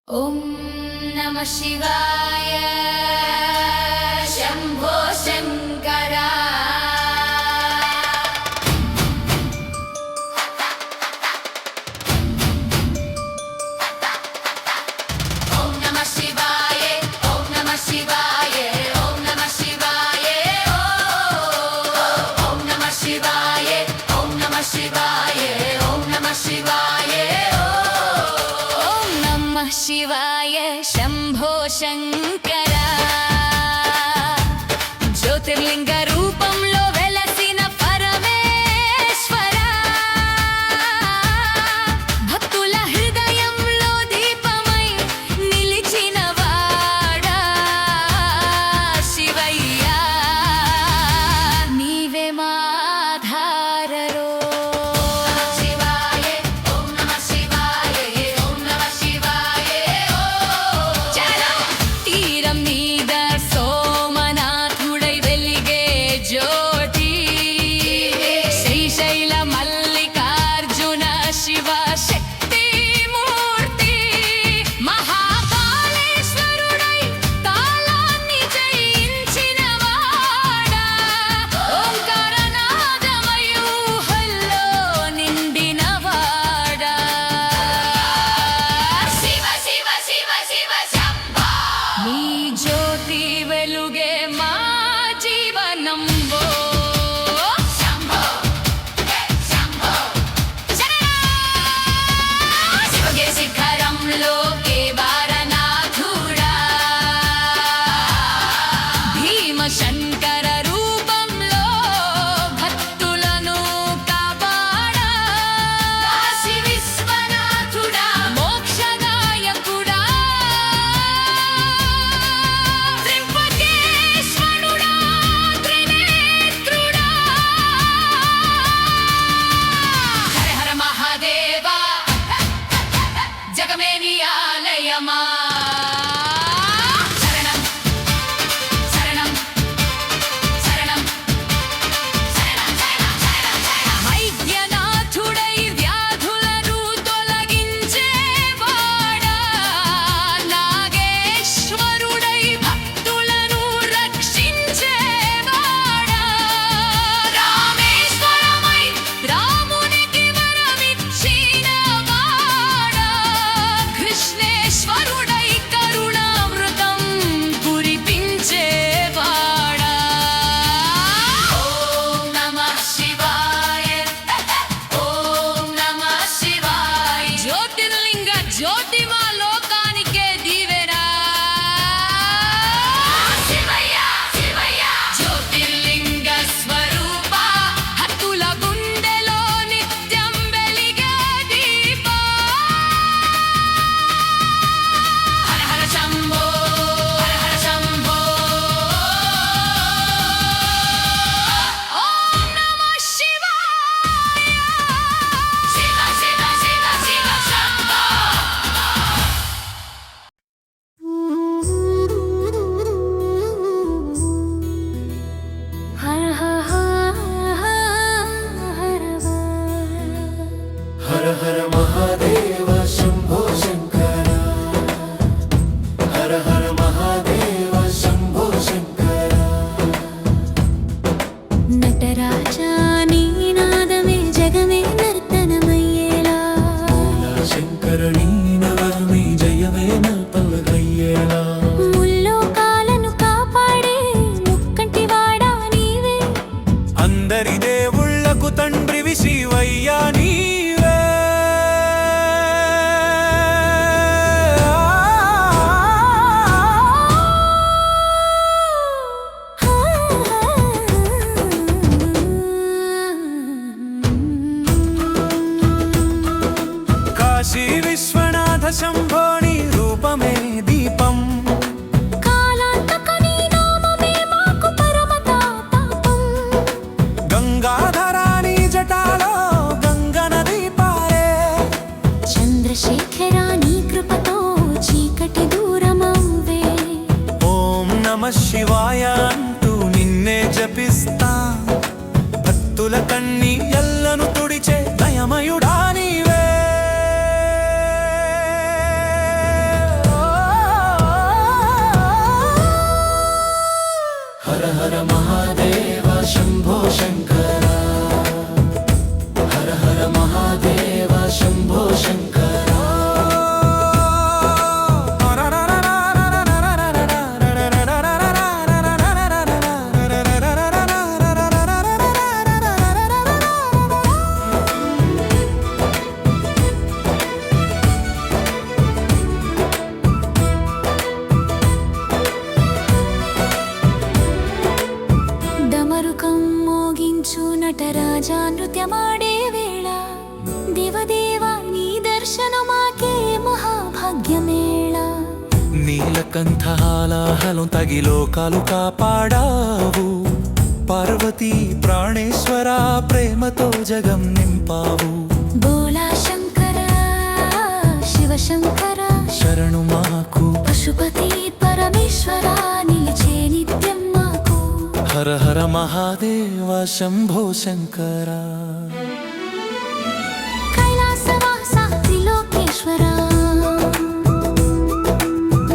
ఓం నమః శివాయ శంభో శంకర ఓం నమః శివాయ ఓం నమః శివాయ ఓం నమః శివాయ ఓం నమః శివాయ ఓం నమః శివాయ ఓం నమః శివాయ ఓం నమః శివాయ శంభో శంకర జ్యోతిర్లింగ రూపంలో వెలసిన పరమేశ్వర భక్తుల హృదయంలో దీపమై నిలిచిన వాడా శివయ్య నీవే మాధారరో తీరం మీద సోమనాథుడై వెలిగే జ్యోతి శ్రీశైల మల్లికార్జున శివ శక్తి మూర్తి మహాకాళేశ్వరుడై కాలాన్ని జయించిన వాడా ఓంకారనాదమయూహల్లో నిండిన వాడా శివ శివ శివ శివ శంభో నీ జ్యోతి వెలుగే మా జీవనంబో శంభో శంభో శివగే శిఖరంలో కేదారనాథుడా భీమ శంకర రూపంలో భక్తులను కాపాడా కాశీ విశ్వనాథుడా మోక్షదాయకుడా త్రింబకేశ్వరుడా త్రినేత్రుడా హర హర మహాదేవా జగమేని ఆలయమా శరణం శరణం శరణం శరణం శరణం శరణం వైద్యనాథుడై వ్యాధులను తొలగించేవాడా నాగేశ్వరుడై భక్తులను రక్షించేవాడా రామేశ్వరమై రామునికి వరమిచ్చినవాడా కృష్ణేశ్వరుడై కరుణామృతం కురిపించేవాడా ఓం నమః శివాయ ఓం నమః శివాయ జ్యోతిర్లింగ జ్యోతి మా లోకానికే దీవెనా శివయ్య శివయ్య జ్యోతిర్లింగ స్వరూప హత్తుల గుండెలో నిత్యం వెలిగే దీపా హర హర శంభో హర హర శంభో ఓం నమః శివాయ శివ శివ శివ శివ శంభో హర హర హర మహాదేవ శంభో శంకర హర హర మహాదేవ శంభో శంకర నటరాజా నీ నాదమే జగమే నర్తనమయ్యేలా శంకరణీ నవమి జయమే నల్పవయ్యేలా ముల్లోకాలను కాపాడే ముక్కంటివాడా నీవే అందరి దేవుళ్ళకు తండ్రివి శివయ్యా నీవే కాశీ విశ్వనాథ శంభోని రూపమే దీపం కాలాంతక నీ నామమే మాకు పరమతాపం గంగాధరాని జటాలో గంగ నది పారే చంద్రశేఖర నీ కృపతో చీకటి దూరమవ్వే ఓం నమః శివాయ అంటూ నిన్నే జపిస్తా భక్తుల కన్ని ఎల్లను తుడిచే దయమయుడా నీవే నీలకంఠ హాలాహలం తగి లోకాలు కాపాడావు. పార్వతీ ప్రాణేశ్వర ప్రేమతో జగం నింపావు. బోలా శంకర శివశంకర శరణు మాకు. పశుపతి పరమేశ్వర నిలిచే నిత్యం మాకు. హర హర మహాదేవ శంభో శంకర. కైలాసవాస త్రిలోకేశ్వర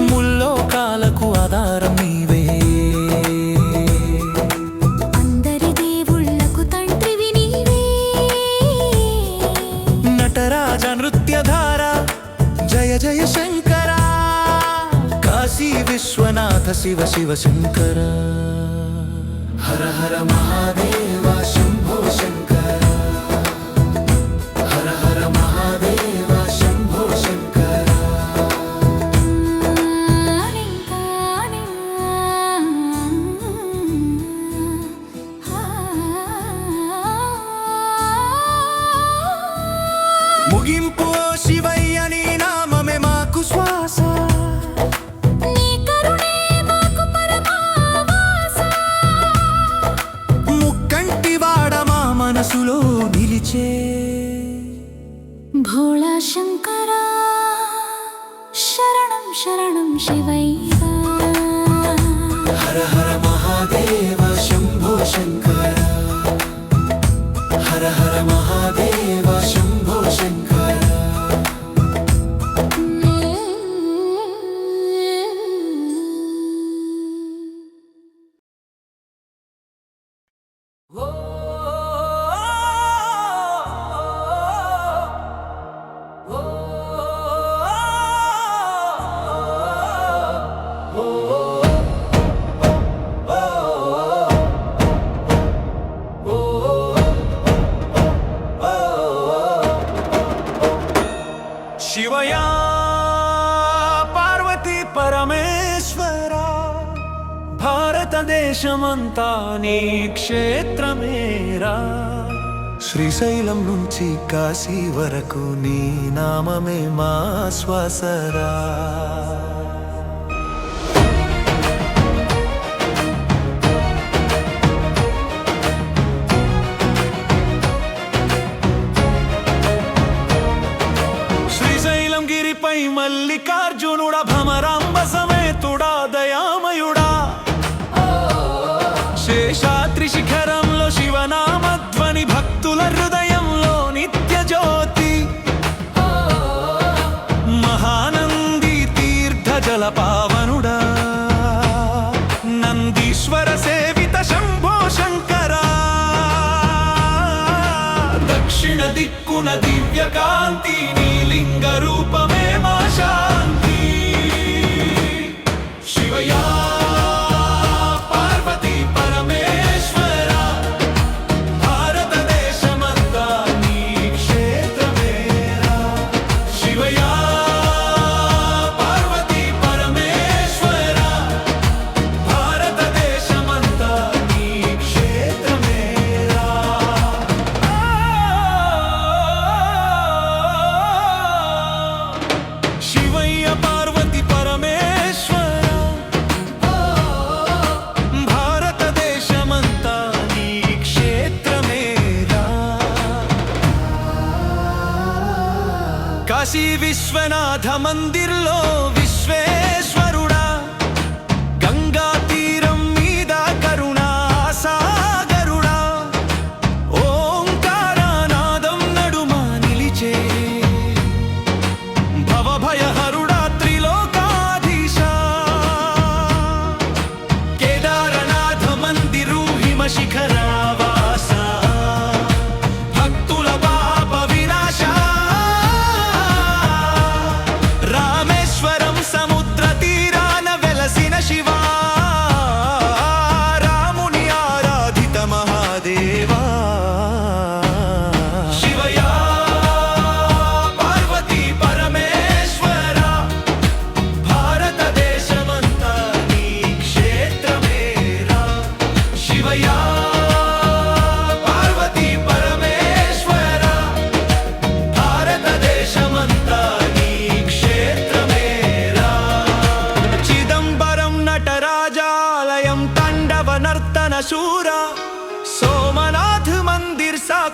ముల్లోకాలకు ఆధారం నీవే. అందరి దేవుళ్ళకు తండ్రివి నీవే. నటరాజ నృత్యధార జయ జయ శంకర. కాశీ విశ్వనాథ శివ శివ శంకర. హర హర మహాదేవ శంభో శంకర. హర హర మహాదేవ శంభో శంకర. ముగింపు ఓ శివయ్య నీ నామమే మాకు శ్వాస. నీ కరుణే మాకు పరమావాస. ముక్కంటి వాడ మా మనసులో నిలిచే. భోళా శంకర శరణం శరణం శివయ్య. హర హర మహాదేవ శంభో శంకర. హర హర మహాదేవ శంభో శంకర. శివయా పార్వతీ పరమేశ్వర. భారతదేశమంతా నీ క్షేత్రమేరా. శ్రీశైలం నుంచి కాశీ వరకు నీ నామమే మా శ్వాసరా. గిరిపై మల్లికార్జునుడ భ్రమరాంబ సమేతుడా దయామయుడా. శేషాద్రి శిఖరంలో శివనామధ్వని భక్తుల హృదయంలో నిత్య జ్యోతి. మహానంది తీర్థ జల పావనుడా. నందీశ్వర సేవిత శంభో శంకర. దక్షిణ దిక్కున దివ్య కాంతి లింగ రూపమే మా శాంతి. శివయా పార్వతీ పరమేశ్వర. భారతదేశమంతా నీ క్షేత్రమేరా. శివయా పార్వతీ పరమేశ్వర. భారతదేశమంతా నీ క్షేత్రమేరా. శివయ్య పార్వతి పరమేశ్వర. భారతదేశమంతా నీ క్షేత్రమేరా. కాశీ విశ్వనాథ మందిర్లో విశ్వేశ్వరుడా. గంగా తీరం మీద కరుణా సాగరుడా. ఓంకారనాదం నడుమ నిలిచే. భవభయహరుడా త్రిలోకాధీశ. కేదారనాథ మందిరు హిమ శిఖరావాస. భక్తుల పాప వినాశ. రామేశ్వరం సముద్ర తీరాన వెలసిన శివా. రాముని ఆరాధిత మహాదేవా. శివయా పార్వతీ పరమేశ్వర.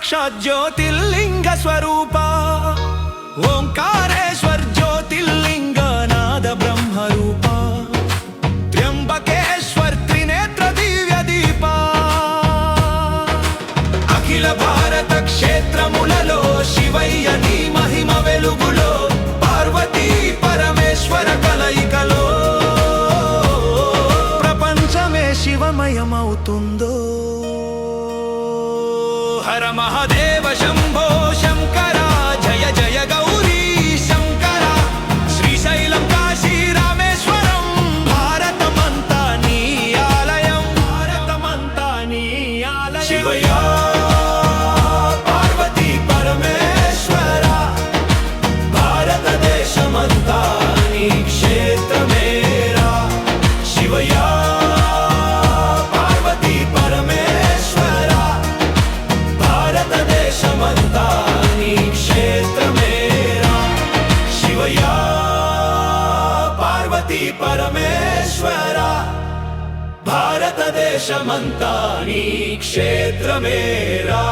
साक्षात् ज्योतिर्लिंग स्वरूप ओंकारेश्वर ज्योतिर्लिंग नाद ब्रह्म रूप त्र्यंबकेश्वर त्रिनेत्र दिव्य दीपा अखिल भारत क्षेत्रमुలలో శివయ్య నీ మహిమ వెలుగులో పార్వతీ పరమేశ్వర కలయికలో ప్రపంచమే శివమయమవుతుందో हर महादेव शंभो शंकर जय जय गौरी शंकर श्रीशैलं काशी रामेश्वरं भारतमंता नी आलयं भारतमंता नी आलयं शिवया पार्वती परमेश्वर भारतदेशमंता नी क्षेत्रमेरा शिवया परमेश्वर भारत देशमंता नी क्षेत्र मेरा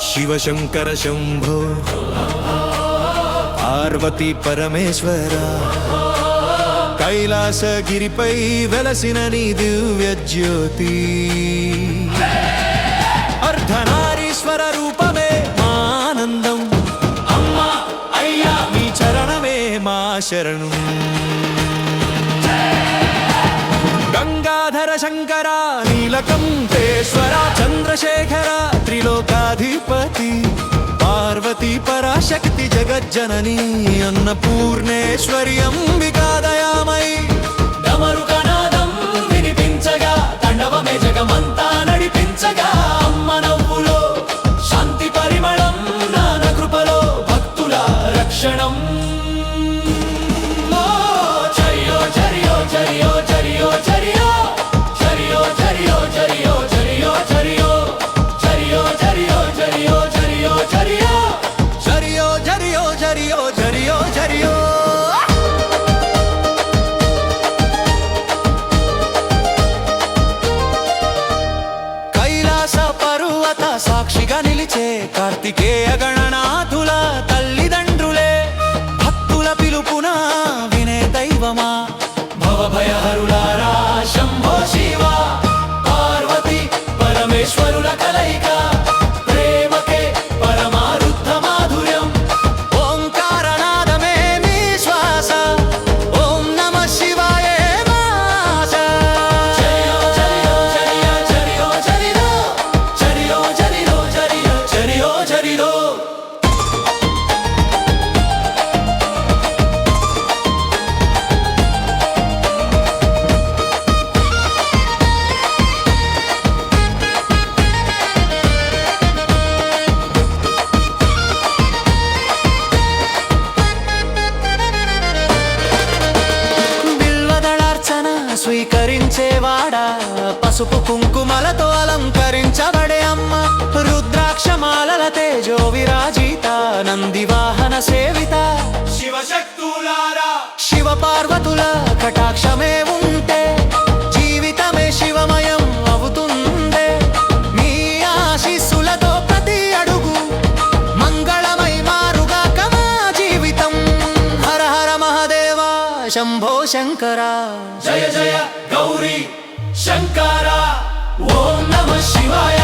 शिव शंकर शंभो पार्वती परमेश्वर कैलासगिरिपै वेलसिन नी दिव्य ज्योति अर्धनारीश्वर रूपमे आनंदं अम्मा अय्या नी चरणमे मा शरणं गंगाधर शंकर नीलकंठेश्वर चंद्रशेखर त्रिलोकाधिपति पार्वती पराशक्ति जगज्जननी अन्नपूर्णेश्वरी अंबिका दयामयी डमरुकनादं विनिपिंचगा तांडवमे जगमंता नडिपिंचगा अम्म नव्वुलो शांति परिमళం నాన కృపలో భక్తుల రక్షణం చరియో చరియో చరియో చరియో చరియో చరియో చరియో చరియో చరియో చరియో చరియో చరియో చరియో చరియో చరియో చరియో చరియో చరియో చరియో కైలాస పర్వత సాక్షిగా నిలిచే కార్తికేయ గణనాథుల తల్లిదండ్రులే భక్తుల పిలుపున వినే దైవమా భవభయహరులారా శంభో శివ పార్వతి పరమేశ్వరుల కలయిక ప్రేమకే పరమారుద్ధ మాధుర్యం ఓంకారనాదమే మీ శ్వాస ఓం నమః శివాయ మాస చరియో చరియో చరియో చరియో చరియో చరియో చరియో చరియో చరియో స్వీకరించేవాడా పసుపు కుంకుమలతో అలంకరించబడే అమ్మ రుద్రాక్షమాలల తేజో విరాజిత నంది వాహన సేవిత శివశక్తులారా శివ పార్వతుల కటాక్షమే ఉంటే జీవితమే శివమయం అవుతుందే మీ ఆశీస్సులతో ప్రతి అడుగు మంగళమై మారుగా కమా జీవితం హర హర మహాదేవ శంభో శంకర జయ జయ గౌరీ శంకర ఓం నమః శివాయ